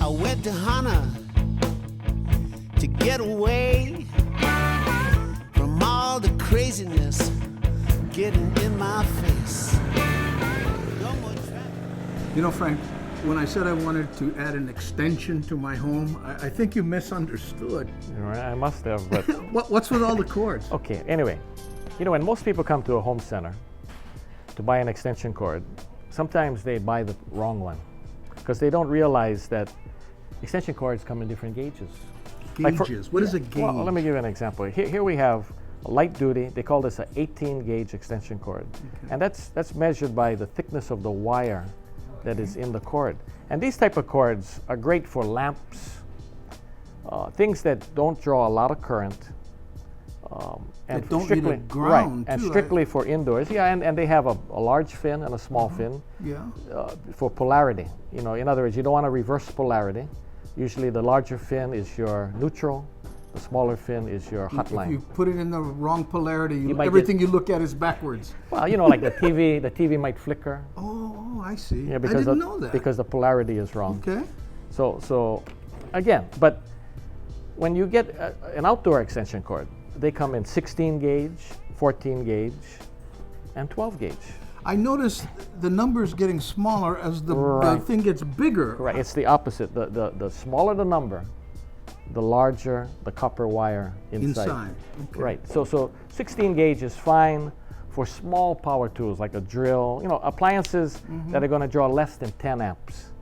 I went to Hana to get away from all the craziness getting in my face. No more traffic. You know, Frank, when I said I wanted to add an extension to my home, I think you misunderstood. I must have, but What's with all the cords? okay. Anyway, when most people come to a home center to buy an extension cord, sometimes they buy the wrong one because they don't realize that extension cords come in different gauges. Gauges. What is a gauge? Well, let me give you an example. Here we have a light duty. They call this an 18 gauge extension cord, and that's measured by the thickness of the wire that is in the cord. And these type of cords are great for lamps, things that don't draw a lot of current, and That don't need strictly a ground, and too, strictly for indoors. Yeah, and they have a large fin and a small fin Yeah. for polarity. In other words, you don't want to reverse polarity. Usually, the larger fin is your neutral. The smaller fin is your hot If line. you put it in the wrong polarity, might everything you look at is backwards. Well, like the TV might flicker. Oh, I see. Yeah, I because didn't know that. because the polarity is wrong. Okay. So again, but when you get an outdoor extension cord, they come in 16 gauge, 14 gauge, and 12 gauge. I noticed the numbers getting smaller as the Right. thing gets bigger. Right, it's the opposite. The smaller the number, the larger the copper wire inside. Okay. Right. So 16 gauge is fine for small power tools like a drill, appliances that are going to draw less than 10 amps.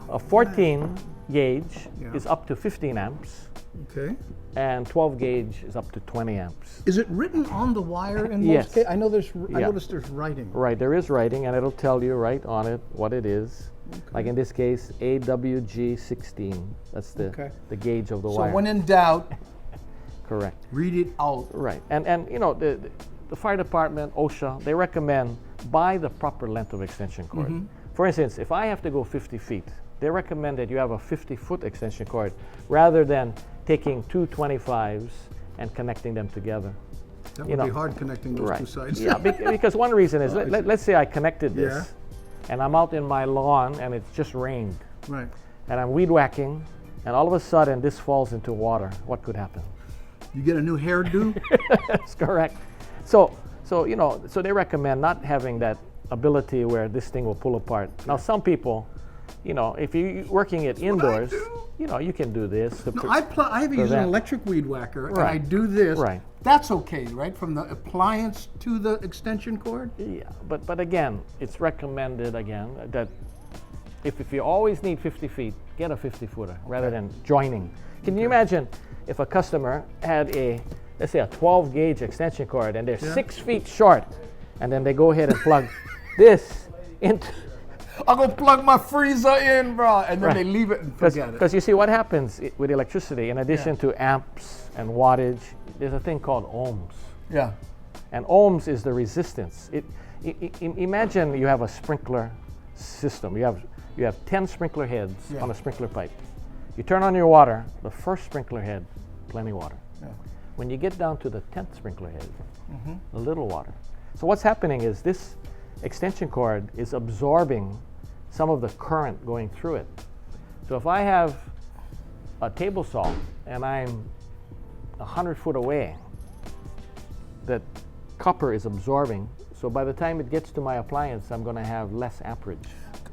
A 14 gauge Yeah. is up to 15 amps, Okay. and 12 gauge is up to 20 amps. Is it written on the wire in Yes. most cases? I know I Yeah. noticed there's writing. Right, there is writing, and it'll tell you right on it what it is. Like in this case, AWG16. That's Okay. the gauge of the So wire. when in doubt, Correct. read it out. Right, and the fire department, OSHA, they recommend buy the proper length of extension cord. For instance, if I have to go 50 feet, they recommend that you have a 50-foot extension cord rather than taking two 25s and connecting them together. That would be hard connecting those two sides. Yeah, because one reason is, let's say I connected this, Yeah. and I'm out in my lawn and it just rained, Right. and I'm weed whacking, and all of a sudden this falls into water. What could happen? You get a new hairdo? That's correct. So they recommend not having that ability where this thing will pull apart. Now, some people, if you're working it indoors, you can do this. No, I have used an electric weed whacker, and I do this. Right. That's okay, right? From the appliance to the extension cord? Yeah, but again, it's recommended again that if you always need 50 feet, get a 50-footer rather than joining. Can you imagine if a customer had let's say a 12 gauge extension cord and they're 6 feet short, and then they go ahead and plug this into. I'll go plug my freezer in, bro, and then they leave it and forget it. Because you see what happens with electricity, in addition to amps and wattage, there's a thing called ohms. Yeah. And ohms is the resistance. Imagine you have a sprinkler system. You have 10 sprinkler heads on a sprinkler pipe. You turn on your water, the first sprinkler head, plenty water. Yeah. When you get down to the 10th sprinkler head, a little water. So what's happening is this extension cord is absorbing some of the current going through it. So if I have a table saw and I'm 100 foot away, that copper is absorbing. So by the time it gets to my appliance, I'm going to have less amperage.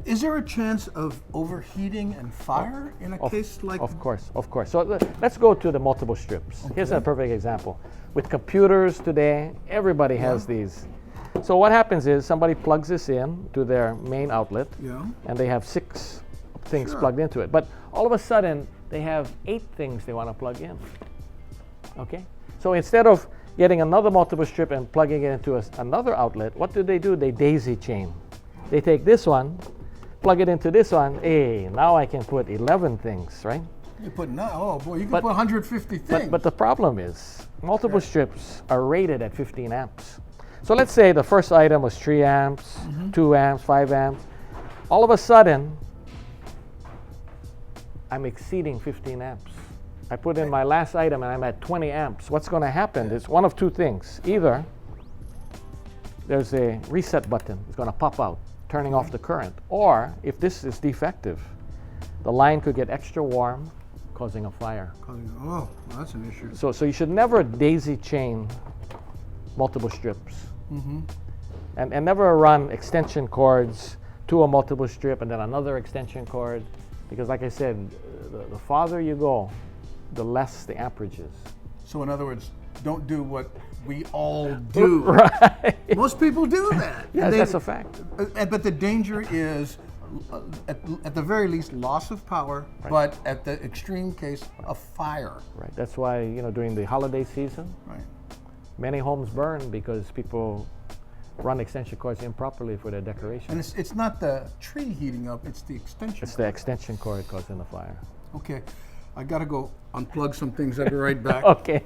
Is there a chance of overheating and fire in a case like? Of course. So let's go to the multiple strips. Here's a perfect example. With computers today, everybody has these. So what happens is somebody plugs this in to their main outlet, and they have 6 things plugged into it. But all of a sudden, they have 8 things they want to plug in. Okay? So instead of getting another multiple strip and plugging it into another outlet, what do? They daisy chain. They take this one, plug it into this one. Hey, now I can put 11 things, right? You put you can put 150 things. But the problem is, multiple strips are rated at 15 amps. So let's say the first item was 3 amps, 2 amps, 5 amps. All of a sudden, I'm exceeding 15 amps. I put in my last item and I'm at 20 amps. What's going to happen is one of 2 things. Either there's a reset button. It's going to pop out, turning off the current. Or if this is defective, the line could get extra warm, causing a fire. Oh, well, that's an issue. So you should never daisy chain multiple strips. And never run extension cords to a multiple strip and then another extension cord, because like I said, the farther you go, the less the amperage is. So in other words, don't do what we all do. Right. Most people do that. Yes, They- that's a fact. But the danger is, at the very least, loss of power, but at the extreme case, a fire. Right. That's why, you know, during the holiday season, Right. many homes burn because people run extension cords improperly for their decoration. And it's not the tree heating up, it's the extension. It's the extension cord causing the fire. Okay, I gotta go unplug some things. I'll be right back. Okay.